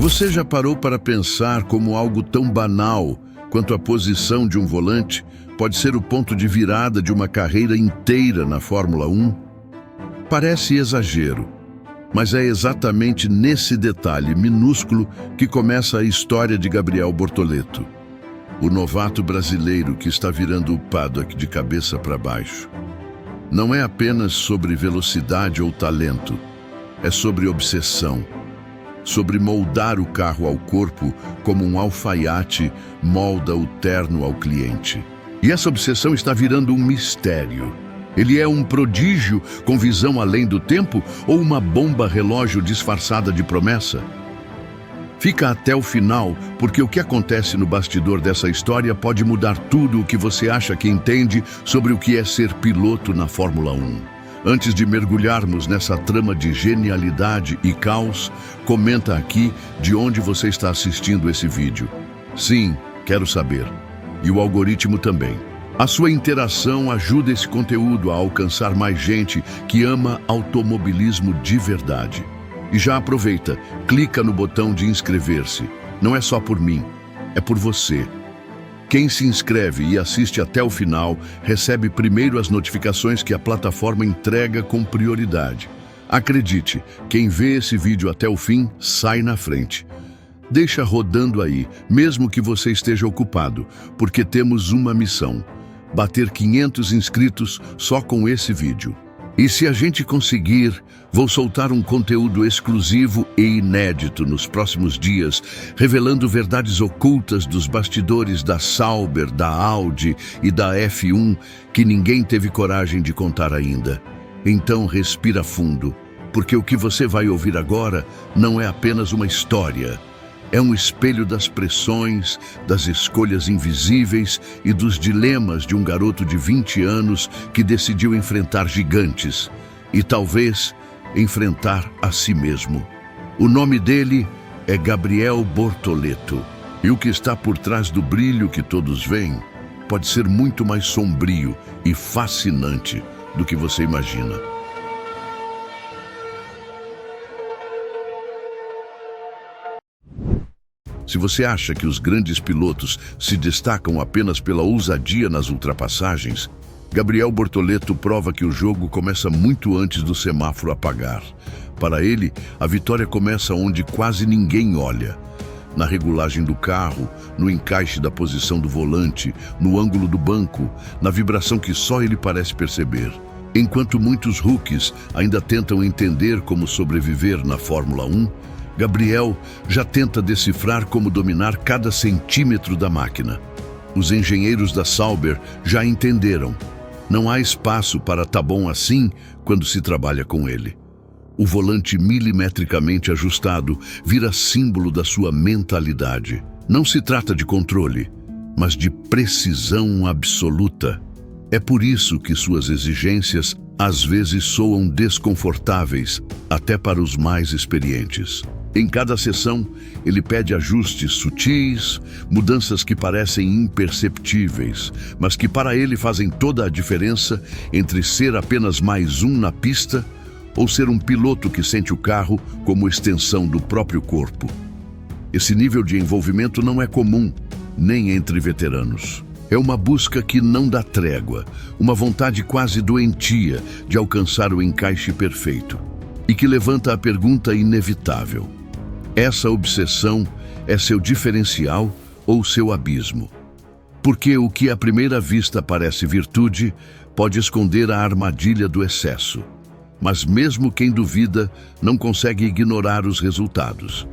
Você já parou para pensar como algo tão banal quanto a posição de um volante pode ser o ponto de virada de uma carreira inteira na Fórmula 1? Parece exagero, mas é exatamente nesse detalhe minúsculo que começa a história de Gabriel Bortoleto, o novato brasileiro que está virando o paddock de cabeça para baixo. Não é apenas sobre velocidade ou talento, é sobre obsessão, sobre moldar o carro ao corpo como um alfaiate molda o terno ao cliente. E essa obsessão está virando um mistério. Ele é um prodígio com visão além do tempo ou uma bomba relógio disfarçada de promessa? Fica até o final, porque o que acontece no bastidor dessa história pode mudar tudo o que você acha que entende sobre o que é ser piloto na Fórmula 1. Antes de mergulharmos nessa trama de genialidade e caos, comenta aqui de onde você está assistindo esse vídeo. Sim, quero saber. E o algoritmo também. A sua interação ajuda esse conteúdo a alcançar mais gente que ama automobilismo de verdade. E já aproveita, clica no botão de inscrever-se. Não é só por mim, é por você. Quem se inscreve e assiste até o final recebe primeiro as notificações que a plataforma entrega com prioridade. Acredite, quem vê esse vídeo até o fim sai na frente. Deixa rodando aí, mesmo que você esteja ocupado, porque temos uma missão: bater 500 inscritos só com esse vídeo. E se a gente conseguir, vou soltar um conteúdo exclusivo e inédito nos próximos dias, revelando verdades ocultas dos bastidores da Sauber, da Audi e da F1 que ninguém teve coragem de contar ainda. Então respira fundo, porque o que você vai ouvir agora não é apenas uma história. É um espelho das pressões, das escolhas invisíveis e dos dilemas de um garoto de 20 anos que decidiu enfrentar gigantes e talvez enfrentar a si mesmo. O nome dele é Gabriel Bortoleto. E o que está por trás do brilho que todos veem pode ser muito mais sombrio e fascinante do que você imagina. Se você acha que os grandes pilotos se destacam apenas pela ousadia nas ultrapassagens, Gabriel Bortoleto prova que o jogo começa muito antes do semáforo apagar. Para ele, a vitória começa onde quase ninguém olha. Na regulagem do carro, no encaixe da posição do volante, no ângulo do banco, na vibração que só ele parece perceber. Enquanto muitos rookies ainda tentam entender como sobreviver na Fórmula 1, Gabriel já tenta decifrar como dominar cada centímetro da máquina. Os engenheiros da Sauber já entenderam. Não há espaço para tá bom assim quando se trabalha com ele. O volante milimetricamente ajustado vira símbolo da sua mentalidade. Não se trata de controle, mas de precisão absoluta. É por isso que suas exigências às vezes soam desconfortáveis, até para os mais experientes. Em cada sessão, ele pede ajustes sutis, mudanças que parecem imperceptíveis, mas que para ele fazem toda a diferença entre ser apenas mais um na pista ou ser um piloto que sente o carro como extensão do próprio corpo. Esse nível de envolvimento não é comum, nem entre veteranos. É uma busca que não dá trégua, uma vontade quase doentia de alcançar o encaixe perfeito, e que levanta a pergunta inevitável: essa obsessão é seu diferencial ou seu abismo? Porque o que à primeira vista parece virtude pode esconder a armadilha do excesso. Mas mesmo quem duvida não consegue ignorar os resultados.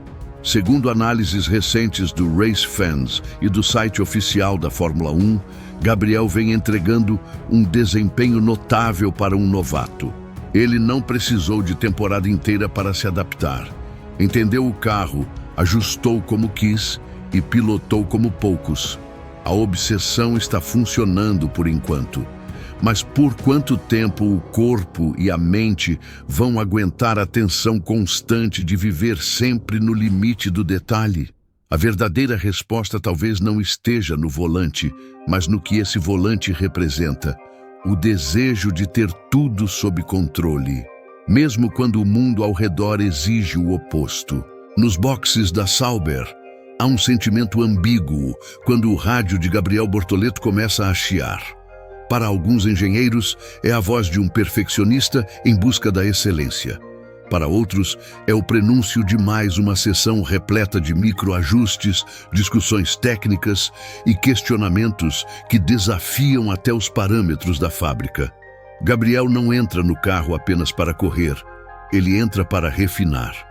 Segundo análises recentes do Race Fans e do site oficial da Fórmula 1, Gabriel vem entregando um desempenho notável para um novato. Ele não precisou de temporada inteira para se adaptar. Entendeu o carro, ajustou como quis e pilotou como poucos. A obsessão está funcionando por enquanto. Mas por quanto tempo o corpo e a mente vão aguentar a tensão constante de viver sempre no limite do detalhe? A verdadeira resposta talvez não esteja no volante, mas no que esse volante representa: o desejo de ter tudo sob controle, mesmo quando o mundo ao redor exige o oposto. Nos boxes da Sauber, há um sentimento ambíguo quando o rádio de Gabriel Bortoleto começa a chiar. Para alguns engenheiros, é a voz de um perfeccionista em busca da excelência. Para outros, é o prenúncio de mais uma sessão repleta de microajustes, discussões técnicas e questionamentos que desafiam até os parâmetros da fábrica. Gabriel não entra no carro apenas para correr, ele entra para refinar.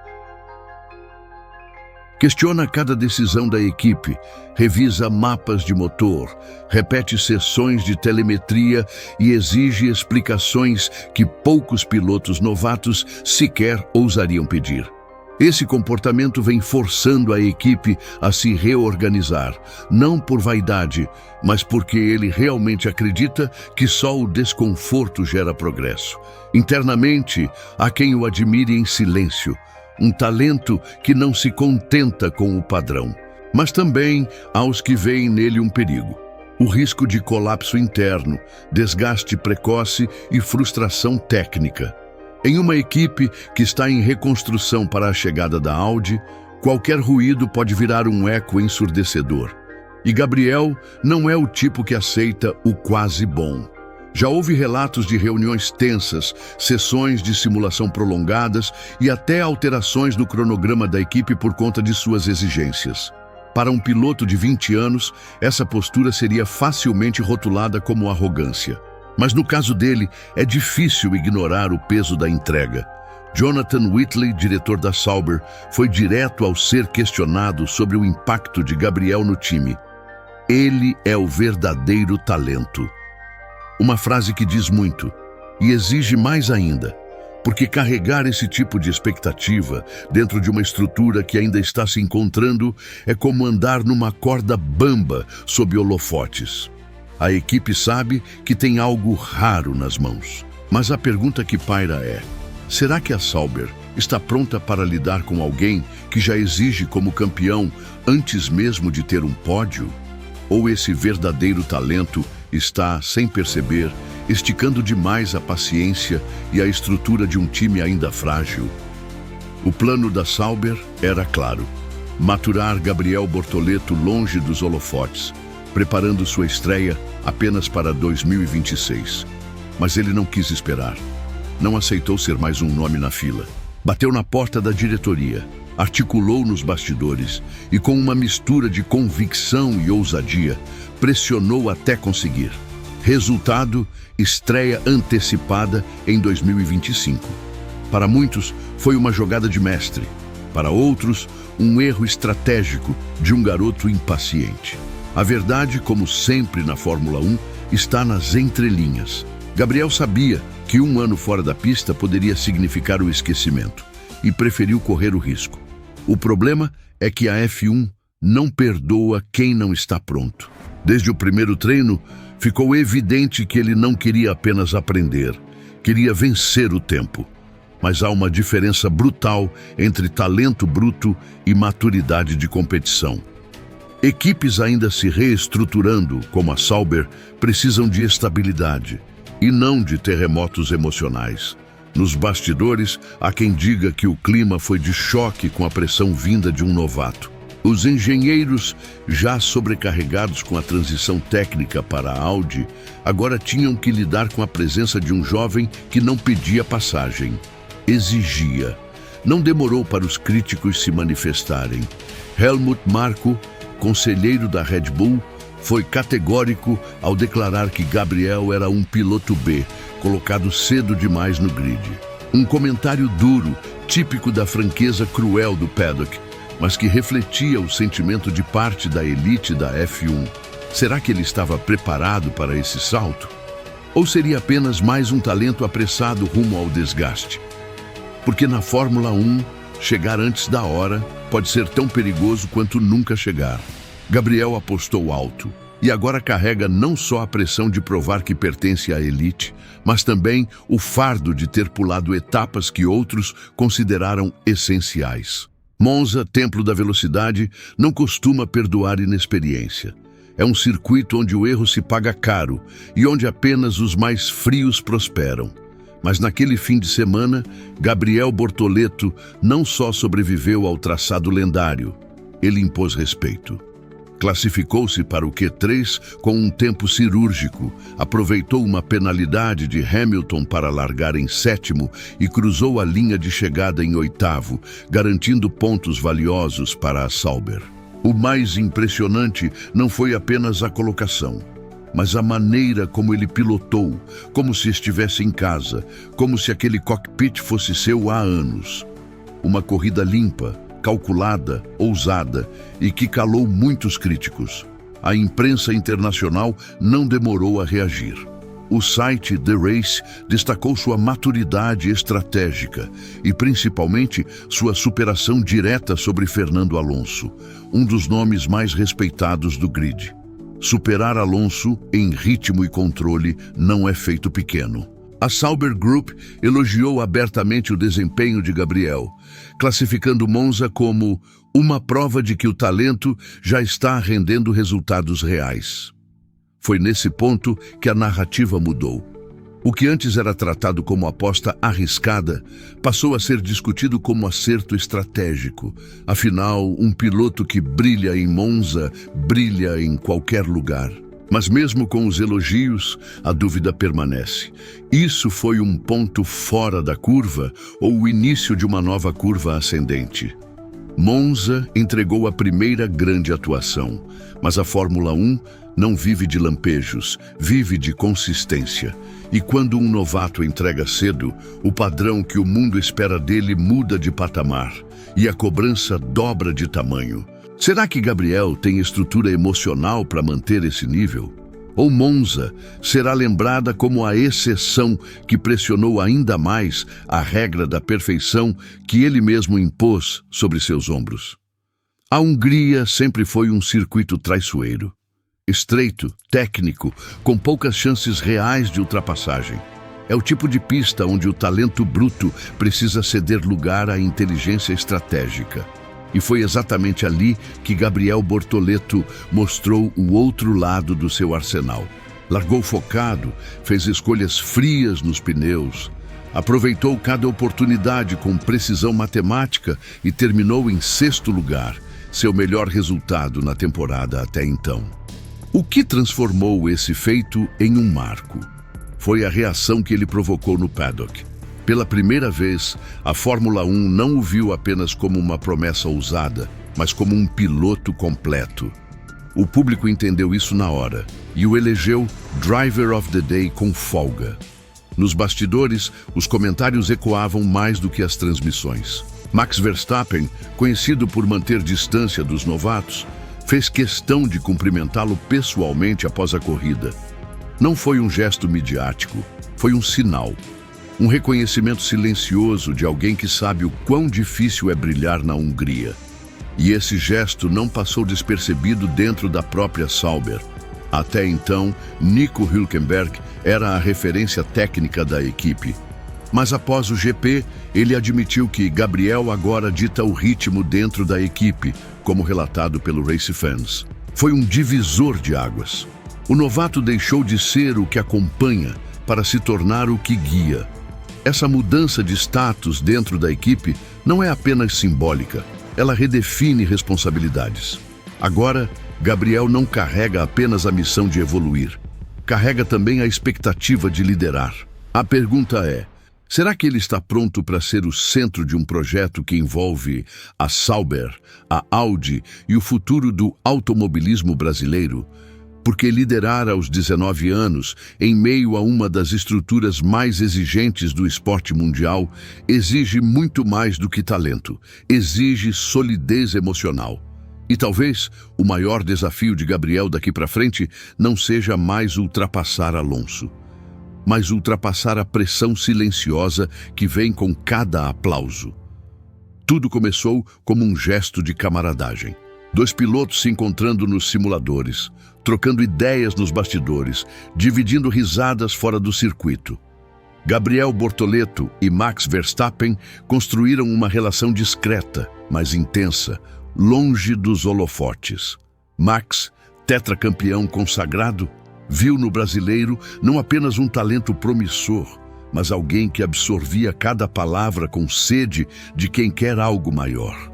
Questiona cada decisão da equipe, revisa mapas de motor, repete sessões de telemetria e exige explicações que poucos pilotos novatos sequer ousariam pedir. Esse comportamento vem forçando a equipe a se reorganizar, não por vaidade, mas porque ele realmente acredita que só o desconforto gera progresso. Internamente, há quem o admire em silêncio, um talento que não se contenta com o padrão. Mas também há os que veem nele um perigo. O risco de colapso interno, desgaste precoce e frustração técnica. Em uma equipe que está em reconstrução para a chegada da Audi, qualquer ruído pode virar um eco ensurdecedor. E Gabriel não é o tipo que aceita o quase bom. Já houve relatos de reuniões tensas, sessões de simulação prolongadas e até alterações no cronograma da equipe por conta de suas exigências. Para um piloto de 20 anos, essa postura seria facilmente rotulada como arrogância. Mas no caso dele, é difícil ignorar o peso da entrega. Jonathan Whitley, diretor da Sauber, foi direto ao ser questionado sobre o impacto de Gabriel no time. Ele é o verdadeiro talento. Uma frase que diz muito, e exige mais ainda, porque carregar esse tipo de expectativa dentro de uma estrutura que ainda está se encontrando é como andar numa corda bamba sob holofotes. A equipe sabe que tem algo raro nas mãos, mas a pergunta que paira é: será que a Sauber está pronta para lidar com alguém que já exige como campeão antes mesmo de ter um pódio? Ou esse verdadeiro talento está, sem perceber, esticando demais a paciência e a estrutura de um time ainda frágil? O plano da Sauber era claro: maturar Gabriel Bortoleto longe dos holofotes, preparando sua estreia apenas para 2026. Mas ele não quis esperar. Não aceitou ser mais um nome na fila. Bateu na porta da diretoria, articulou nos bastidores e, com uma mistura de convicção e ousadia, pressionou até conseguir. Resultado: estreia antecipada em 2025. Para muitos, foi uma jogada de mestre. Para outros, um erro estratégico de um garoto impaciente. A verdade, como sempre na Fórmula 1, está nas entrelinhas. Gabriel sabia que um ano fora da pista poderia significar o esquecimento e preferiu correr o risco. O problema é que a F1 não perdoa quem não está pronto. Desde o primeiro treino, ficou evidente que ele não queria apenas aprender, queria vencer o tempo. Mas há uma diferença brutal entre talento bruto e maturidade de competição. Equipes ainda se reestruturando, como a Sauber, precisam de estabilidade e não de terremotos emocionais. Nos bastidores, há quem diga que o clima foi de choque com a pressão vinda de um novato. Os engenheiros, já sobrecarregados com a transição técnica para a Audi, agora tinham que lidar com a presença de um jovem que não pedia passagem, exigia. Não demorou para os críticos se manifestarem. Helmut Marko, conselheiro da Red Bull, foi categórico ao declarar que Gabriel era um piloto B, colocado cedo demais no grid. Um comentário duro, típico da franqueza cruel do paddock, mas que refletia o sentimento de parte da elite da F1. Será que ele estava preparado para esse salto? Ou seria apenas mais um talento apressado rumo ao desgaste? Porque na Fórmula 1, chegar antes da hora pode ser tão perigoso quanto nunca chegar. Gabriel apostou alto e agora carrega não só a pressão de provar que pertence à elite, mas também o fardo de ter pulado etapas que outros consideraram essenciais. Monza, templo da velocidade, não costuma perdoar inexperiência. É um circuito onde o erro se paga caro e onde apenas os mais frios prosperam. Mas naquele fim de semana, Gabriel Bortoleto não só sobreviveu ao traçado lendário, ele impôs respeito. Classificou-se para o Q3 com um tempo cirúrgico, aproveitou uma penalidade de Hamilton para largar em sétimo e cruzou a linha de chegada em oitavo, garantindo pontos valiosos para a Sauber. O mais impressionante não foi apenas a colocação, mas a maneira como ele pilotou, como se estivesse em casa, como se aquele cockpit fosse seu há anos. Uma corrida limpa, calculada, ousada e que calou muitos críticos. A imprensa internacional não demorou a reagir. O site The Race destacou sua maturidade estratégica e, principalmente, sua superação direta sobre Fernando Alonso, um dos nomes mais respeitados do grid. Superar Alonso em ritmo e controle não é feito pequeno. A Sauber Group elogiou abertamente o desempenho de Gabriel, classificando Monza como uma prova de que o talento já está rendendo resultados reais. Foi nesse ponto que a narrativa mudou. O que antes era tratado como aposta arriscada passou a ser discutido como acerto estratégico. Afinal, um piloto que brilha em Monza brilha em qualquer lugar. Mas mesmo com os elogios, a dúvida permanece. Isso foi um ponto fora da curva ou o início de uma nova curva ascendente? Monza entregou a primeira grande atuação, mas a Fórmula 1 não vive de lampejos, vive de consistência. E quando um novato entrega cedo, o padrão que o mundo espera dele muda de patamar e a cobrança dobra de tamanho. Será que Gabriel tem estrutura emocional para manter esse nível? Ou Monza será lembrada como a exceção que pressionou ainda mais a regra da perfeição que ele mesmo impôs sobre seus ombros? A Hungria sempre foi um circuito traiçoeiro. Estreito, técnico, com poucas chances reais de ultrapassagem. É o tipo de pista onde o talento bruto precisa ceder lugar à inteligência estratégica. E foi exatamente ali que Gabriel Bortoleto mostrou o outro lado do seu arsenal. Largou focado, fez escolhas frias nos pneus, aproveitou cada oportunidade com precisão matemática e terminou em sexto lugar, seu melhor resultado na temporada até então. O que transformou esse feito em um marco? Foi a reação que ele provocou no paddock. Pela primeira vez, a Fórmula 1 não o viu apenas como uma promessa ousada, mas como um piloto completo. O público entendeu isso na hora e o elegeu Driver of the Day com folga. Nos bastidores, os comentários ecoavam mais do que as transmissões. Max Verstappen, conhecido por manter distância dos novatos, fez questão de cumprimentá-lo pessoalmente após a corrida. Não foi um gesto midiático, foi um sinal. Um reconhecimento silencioso de alguém que sabe o quão difícil é brilhar na Hungria. E esse gesto não passou despercebido dentro da própria Sauber. Até então, Nico Hülkenberg era a referência técnica da equipe. Mas após o GP, ele admitiu que Gabriel agora dita o ritmo dentro da equipe, como relatado pelo Race Fans. Foi um divisor de águas. O novato deixou de ser o que acompanha para se tornar o que guia. Essa mudança de status dentro da equipe não é apenas simbólica, ela redefine responsabilidades. Agora, Gabriel não carrega apenas a missão de evoluir, carrega também a expectativa de liderar. A pergunta é: será que ele está pronto para ser o centro de um projeto que envolve a Sauber, a Audi e o futuro do automobilismo brasileiro? Porque liderar aos 19 anos, em meio a uma das estruturas mais exigentes do esporte mundial, exige muito mais do que talento, exige solidez emocional. E talvez o maior desafio de Gabriel daqui para frente não seja mais ultrapassar Alonso, mas ultrapassar a pressão silenciosa que vem com cada aplauso. Tudo começou como um gesto de camaradagem. Dois pilotos se encontrando nos simuladores, trocando ideias nos bastidores, dividindo risadas fora do circuito. Gabriel Bortoleto e Max Verstappen construíram uma relação discreta, mas intensa, longe dos holofotes. Max, tetracampeão consagrado, viu no brasileiro não apenas um talento promissor, mas alguém que absorvia cada palavra com sede de quem quer algo maior.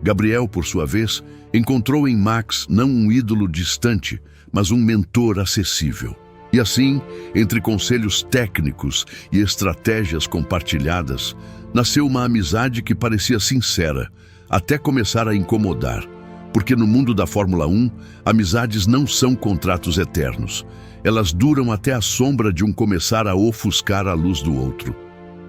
Gabriel, por sua vez, encontrou em Max não um ídolo distante, mas um mentor acessível. E assim, entre conselhos técnicos e estratégias compartilhadas, nasceu uma amizade que parecia sincera, até começar a incomodar, porque no mundo da Fórmula 1, amizades não são contratos eternos. Elas duram até a sombra de um começar a ofuscar a luz do outro.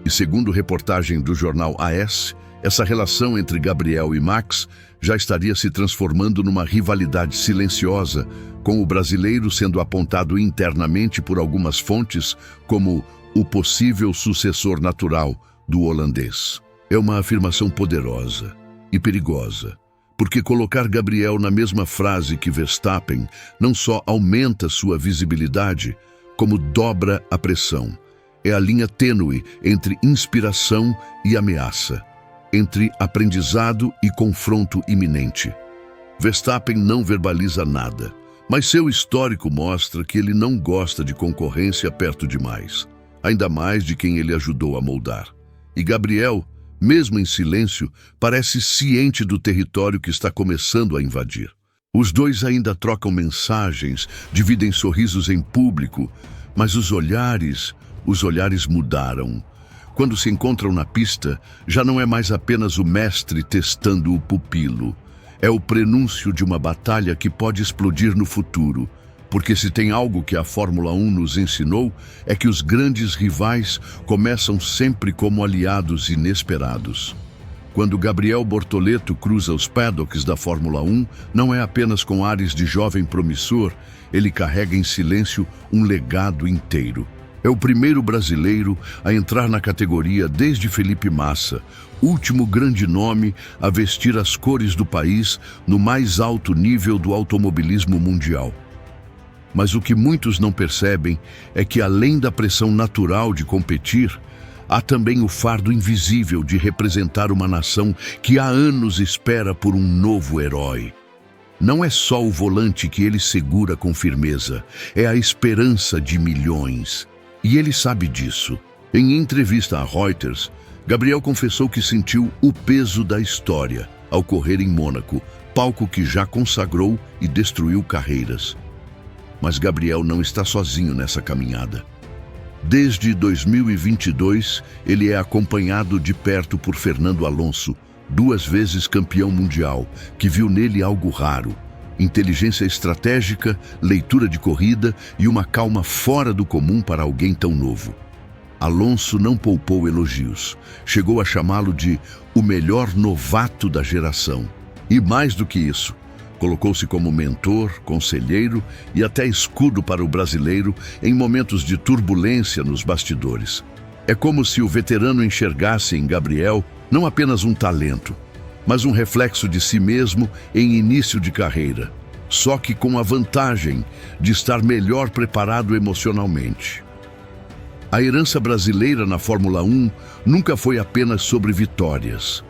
E segundo reportagem do jornal AS, essa relação entre Gabriel e Max já estaria se transformando numa rivalidade silenciosa, com o brasileiro sendo apontado internamente por algumas fontes como o possível sucessor natural do holandês. É uma afirmação poderosa e perigosa, porque colocar Gabriel na mesma frase que Verstappen não só aumenta sua visibilidade, como dobra a pressão. É a linha tênue entre inspiração e ameaça, entre aprendizado e confronto iminente. Verstappen não verbaliza nada, mas seu histórico mostra que ele não gosta de concorrência perto demais, ainda mais de quem ele ajudou a moldar. E Gabriel, mesmo em silêncio, parece ciente do território que está começando a invadir. Os dois ainda trocam mensagens, dividem sorrisos em público, mas os olhares mudaram. Quando se encontram na pista, já não é mais apenas o mestre testando o pupilo. É o prenúncio de uma batalha que pode explodir no futuro, porque se tem algo que a Fórmula 1 nos ensinou, é que os grandes rivais começam sempre como aliados inesperados. Quando Gabriel Bortoleto cruza os paddocks da Fórmula 1, não é apenas com ares de jovem promissor, ele carrega em silêncio um legado inteiro. É o primeiro brasileiro a entrar na categoria desde Felipe Massa, último grande nome a vestir as cores do país no mais alto nível do automobilismo mundial. Mas o que muitos não percebem é que, além da pressão natural de competir, há também o fardo invisível de representar uma nação que há anos espera por um novo herói. Não é só o volante que ele segura com firmeza, é a esperança de milhões. E ele sabe disso. Em entrevista a Reuters, Gabriel confessou que sentiu o peso da história ao correr em Mônaco, palco que já consagrou e destruiu carreiras. Mas Gabriel não está sozinho nessa caminhada. Desde 2022, ele é acompanhado de perto por Fernando Alonso, 2 vezes campeão mundial, que viu nele algo raro: inteligência estratégica, leitura de corrida e uma calma fora do comum para alguém tão novo. Alonso não poupou elogios. Chegou a chamá-lo de o melhor novato da geração. E mais do que isso, colocou-se como mentor, conselheiro e até escudo para o brasileiro em momentos de turbulência nos bastidores. É como se o veterano enxergasse em Gabriel não apenas um talento, mas um reflexo de si mesmo em início de carreira, só que com a vantagem de estar melhor preparado emocionalmente. A herança brasileira na Fórmula 1 nunca foi apenas sobre vitórias.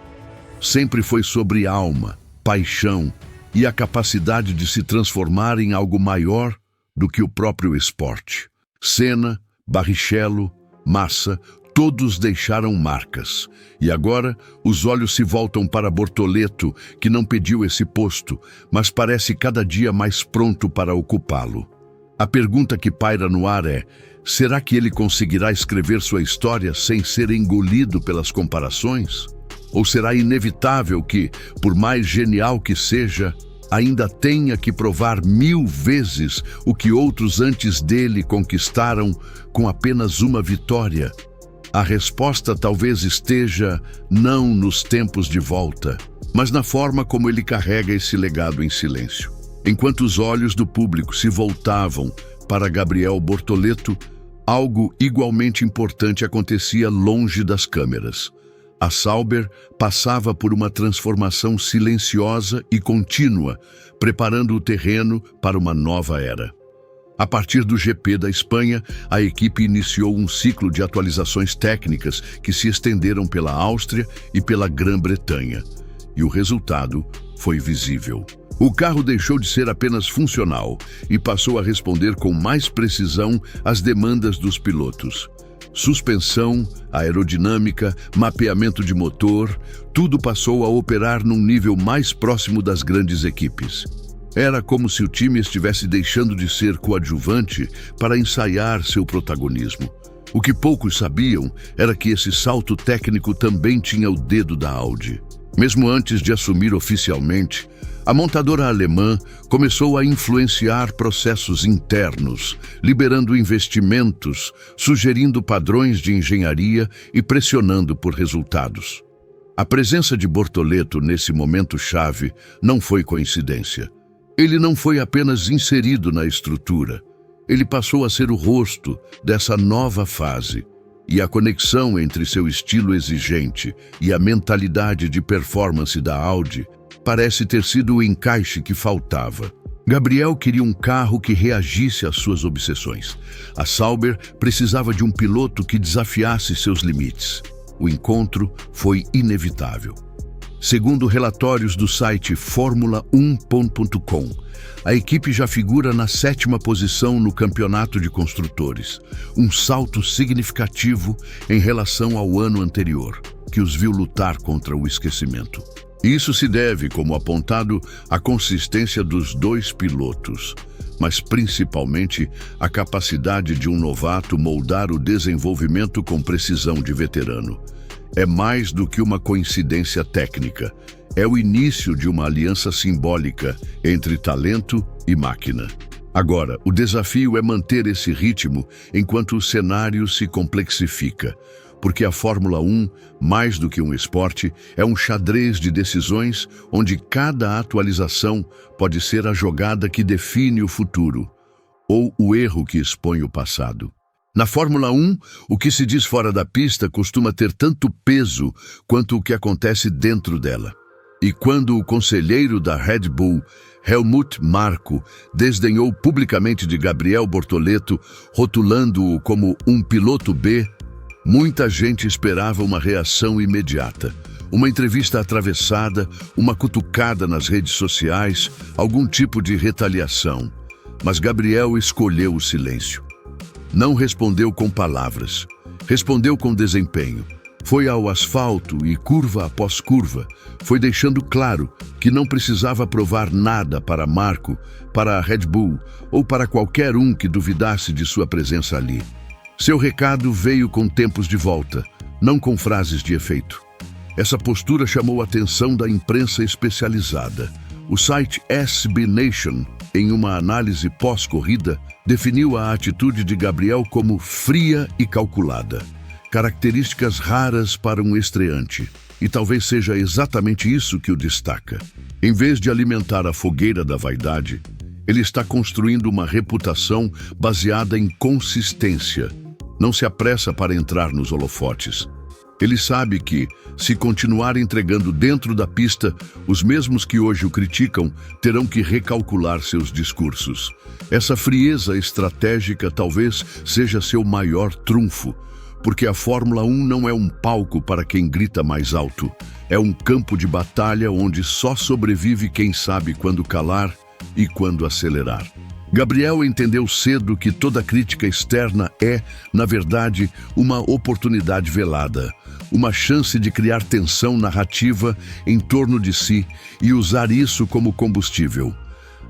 Sempre foi sobre alma, paixão e a capacidade de se transformar em algo maior do que o próprio esporte. Senna, Barrichello, Massa, todos deixaram marcas. E agora, os olhos se voltam para Bortoleto, que não pediu esse posto, mas parece cada dia mais pronto para ocupá-lo. A pergunta que paira no ar é: será que ele conseguirá escrever sua história sem ser engolido pelas comparações? Ou será inevitável que, por mais genial que seja, ainda tenha que provar 1000 vezes o que outros antes dele conquistaram com apenas uma vitória? A resposta talvez esteja não nos tempos de volta, mas na forma como ele carrega esse legado em silêncio. Enquanto os olhos do público se voltavam para Gabriel Bortoleto, algo igualmente importante acontecia longe das câmeras. A Sauber passava por uma transformação silenciosa e contínua, preparando o terreno para uma nova era. A partir do GP da Espanha, a equipe iniciou um ciclo de atualizações técnicas que se estenderam pela Áustria e pela Grã-Bretanha. E o resultado foi visível. O carro deixou de ser apenas funcional e passou a responder com mais precisão às demandas dos pilotos. Suspensão, aerodinâmica, mapeamento de motor, tudo passou a operar num nível mais próximo das grandes equipes. Era como se o time estivesse deixando de ser coadjuvante para ensaiar seu protagonismo. O que poucos sabiam era que esse salto técnico também tinha o dedo da Audi. Mesmo antes de assumir oficialmente, a montadora alemã começou a influenciar processos internos, liberando investimentos, sugerindo padrões de engenharia e pressionando por resultados. A presença de Bortoleto nesse momento-chave não foi coincidência. Ele não foi apenas inserido na estrutura. Ele passou a ser o rosto dessa nova fase. E a conexão entre seu estilo exigente e a mentalidade de performance da Audi parece ter sido o encaixe que faltava. Gabriel queria um carro que reagisse às suas obsessões. A Sauber precisava de um piloto que desafiasse seus limites. O encontro foi inevitável. Segundo relatórios do site Formula1.com, a equipe já figura na 7ª posição no campeonato de construtores, um salto significativo em relação ao ano anterior, que os viu lutar contra o esquecimento. Isso se deve, como apontado, à consistência dos dois pilotos, mas principalmente à capacidade de um novato moldar o desenvolvimento com precisão de veterano. É mais do que uma coincidência técnica. É o início de uma aliança simbólica entre talento e máquina. Agora, o desafio é manter esse ritmo enquanto o cenário se complexifica, porque a Fórmula 1, mais do que um esporte, é um xadrez de decisões onde cada atualização pode ser a jogada que define o futuro, ou o erro que expõe o passado. Na Fórmula 1, o que se diz fora da pista costuma ter tanto peso quanto o que acontece dentro dela. E quando o conselheiro da Red Bull, Helmut Marko, desdenhou publicamente de Gabriel Bortoleto, rotulando-o como um piloto B, muita gente esperava uma reação imediata. Uma entrevista atravessada, uma cutucada nas redes sociais, algum tipo de retaliação. Mas Gabriel escolheu o silêncio. Não respondeu com palavras, respondeu com desempenho. Foi ao asfalto e curva após curva, foi deixando claro que não precisava provar nada para Marko, para a Red Bull ou para qualquer um que duvidasse de sua presença ali. Seu recado veio com tempos de volta, não com frases de efeito. Essa postura chamou a atenção da imprensa especializada. O site SB Nation, em uma análise pós-corrida, definiu a atitude de Gabriel como fria e calculada. Características raras para um estreante. E talvez seja exatamente isso que o destaca. Em vez de alimentar a fogueira da vaidade, ele está construindo uma reputação baseada em consistência. Não se apressa para entrar nos holofotes. Ele sabe que, se continuar entregando dentro da pista, os mesmos que hoje o criticam terão que recalcular seus discursos. Essa frieza estratégica talvez seja seu maior trunfo, porque a Fórmula 1 não é um palco para quem grita mais alto. É um campo de batalha onde só sobrevive quem sabe quando calar e quando acelerar. Gabriel entendeu cedo que toda crítica externa é, na verdade, uma oportunidade velada, uma chance de criar tensão narrativa em torno de si e usar isso como combustível.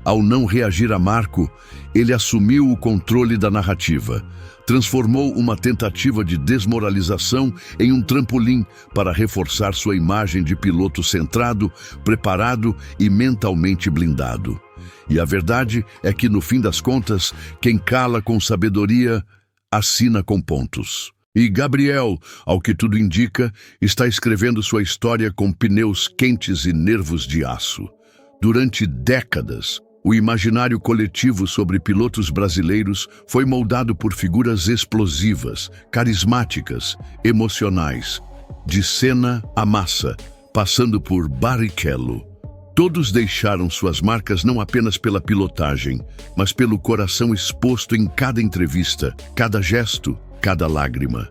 Ao não reagir a Marko, ele assumiu o controle da narrativa, transformou uma tentativa de desmoralização em um trampolim para reforçar sua imagem de piloto centrado, preparado e mentalmente blindado. E a verdade é que, no fim das contas, quem cala com sabedoria, assina com pontos. E Gabriel, ao que tudo indica, está escrevendo sua história com pneus quentes e nervos de aço. Durante décadas, o imaginário coletivo sobre pilotos brasileiros foi moldado por figuras explosivas, carismáticas, emocionais, de Senna a Massa, passando por Barrichello. Todos deixaram suas marcas não apenas pela pilotagem, mas pelo coração exposto em cada entrevista, cada gesto, cada lágrima.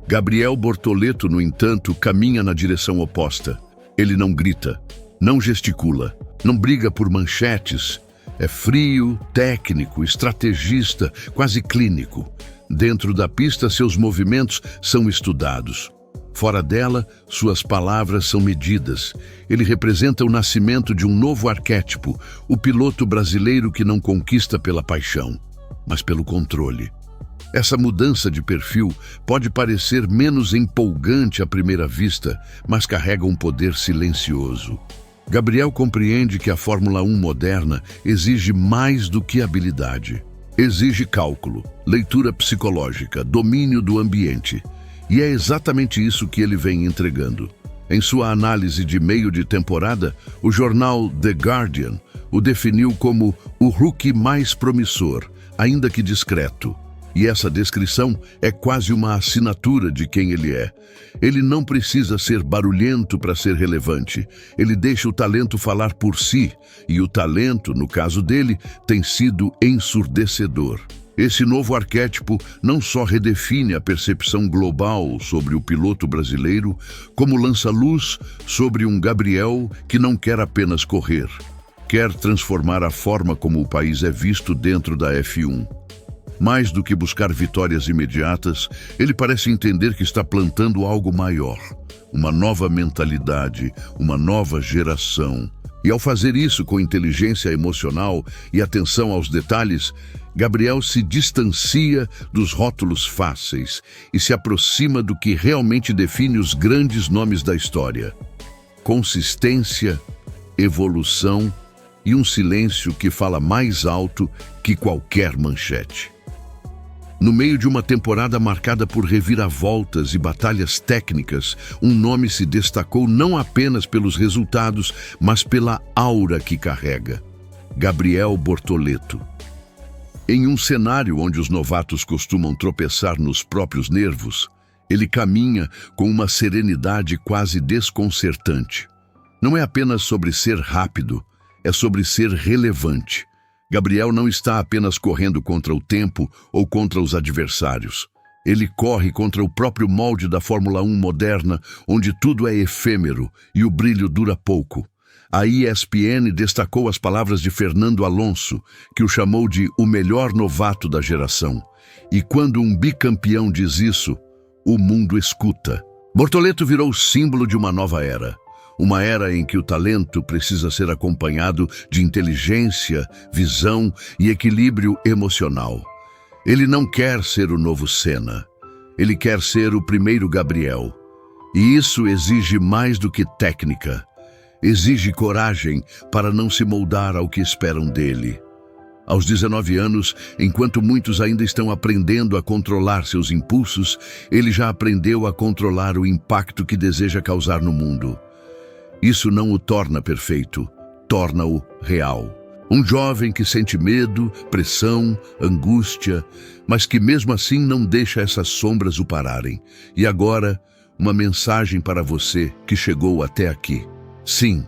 Gabriel Bortoleto, no entanto, caminha na direção oposta. Ele não grita, não gesticula, não briga por manchetes. É frio, técnico, estrategista, quase clínico. Dentro da pista, seus movimentos são estudados. Fora dela, suas palavras são medidas. Ele representa o nascimento de um novo arquétipo, o piloto brasileiro que não conquista pela paixão, mas pelo controle. Essa mudança de perfil pode parecer menos empolgante à primeira vista, mas carrega um poder silencioso. Gabriel compreende que a Fórmula 1 moderna exige mais do que habilidade. Exige cálculo, leitura psicológica, domínio do ambiente. E é exatamente isso que ele vem entregando. Em sua análise de meio de temporada, o jornal The Guardian o definiu como o rookie mais promissor, ainda que discreto. E essa descrição é quase uma assinatura de quem ele é. Ele não precisa ser barulhento para ser relevante. Ele deixa o talento falar por si, e o talento, no caso dele, tem sido ensurdecedor. Esse novo arquétipo não só redefine a percepção global sobre o piloto brasileiro, como lança luz sobre um Gabriel que não quer apenas correr. Quer transformar a forma como o país é visto dentro da F1. Mais do que buscar vitórias imediatas, ele parece entender que está plantando algo maior, uma nova mentalidade, uma nova geração. E ao fazer isso com inteligência emocional e atenção aos detalhes, Gabriel se distancia dos rótulos fáceis e se aproxima do que realmente define os grandes nomes da história. Consistência, evolução e um silêncio que fala mais alto que qualquer manchete. No meio de uma temporada marcada por reviravoltas e batalhas técnicas, um nome se destacou não apenas pelos resultados, mas pela aura que carrega: Gabriel Bortoleto. Em um cenário onde os novatos costumam tropeçar nos próprios nervos, ele caminha com uma serenidade quase desconcertante. Não é apenas sobre ser rápido, é sobre ser relevante. Gabriel não está apenas correndo contra o tempo ou contra os adversários. Ele corre contra o próprio molde da Fórmula 1 moderna, onde tudo é efêmero e o brilho dura pouco. A ESPN destacou as palavras de Fernando Alonso, que o chamou de o melhor novato da geração. E quando um bicampeão diz isso, o mundo escuta. Bortoleto virou símbolo de uma nova era. Uma era em que o talento precisa ser acompanhado de inteligência, visão e equilíbrio emocional. Ele não quer ser o novo Senna. Ele quer ser o primeiro Gabriel. E isso exige mais do que técnica. Exige coragem para não se moldar ao que esperam dele. Aos 19 anos, enquanto muitos ainda estão aprendendo a controlar seus impulsos, ele já aprendeu a controlar o impacto que deseja causar no mundo. Isso não o torna perfeito, torna-o real. Um jovem que sente medo, pressão, angústia, mas que mesmo assim não deixa essas sombras o pararem. E agora, uma mensagem para você que chegou até aqui. Sim,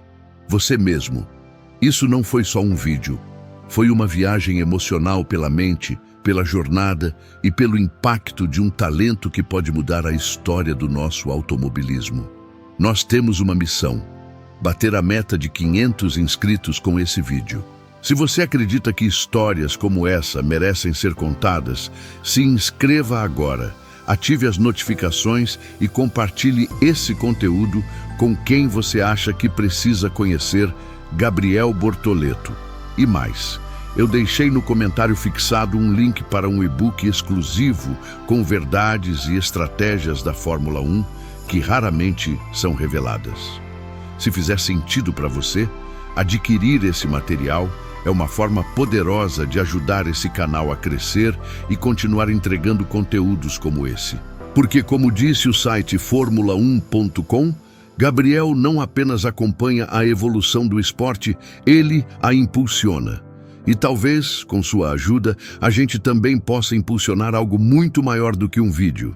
você mesmo. Isso não foi só um vídeo. Foi uma viagem emocional pela mente, pela jornada e pelo impacto de um talento que pode mudar a história do nosso automobilismo. Nós temos uma missão: bater a meta de 500 inscritos com esse vídeo. Se você acredita que histórias como essa merecem ser contadas, se inscreva agora, ative as notificações e compartilhe esse conteúdo com quem você acha que precisa conhecer Gabriel Bortoleto. E mais, eu deixei no comentário fixado um link para um e-book exclusivo com verdades e estratégias da Fórmula 1 que raramente são reveladas. Se fizer sentido para você, adquirir esse material é uma forma poderosa de ajudar esse canal a crescer e continuar entregando conteúdos como esse. Porque, como disse o site Formula1.com, Gabriel não apenas acompanha a evolução do esporte, ele a impulsiona. E talvez, com sua ajuda, a gente também possa impulsionar algo muito maior do que um vídeo.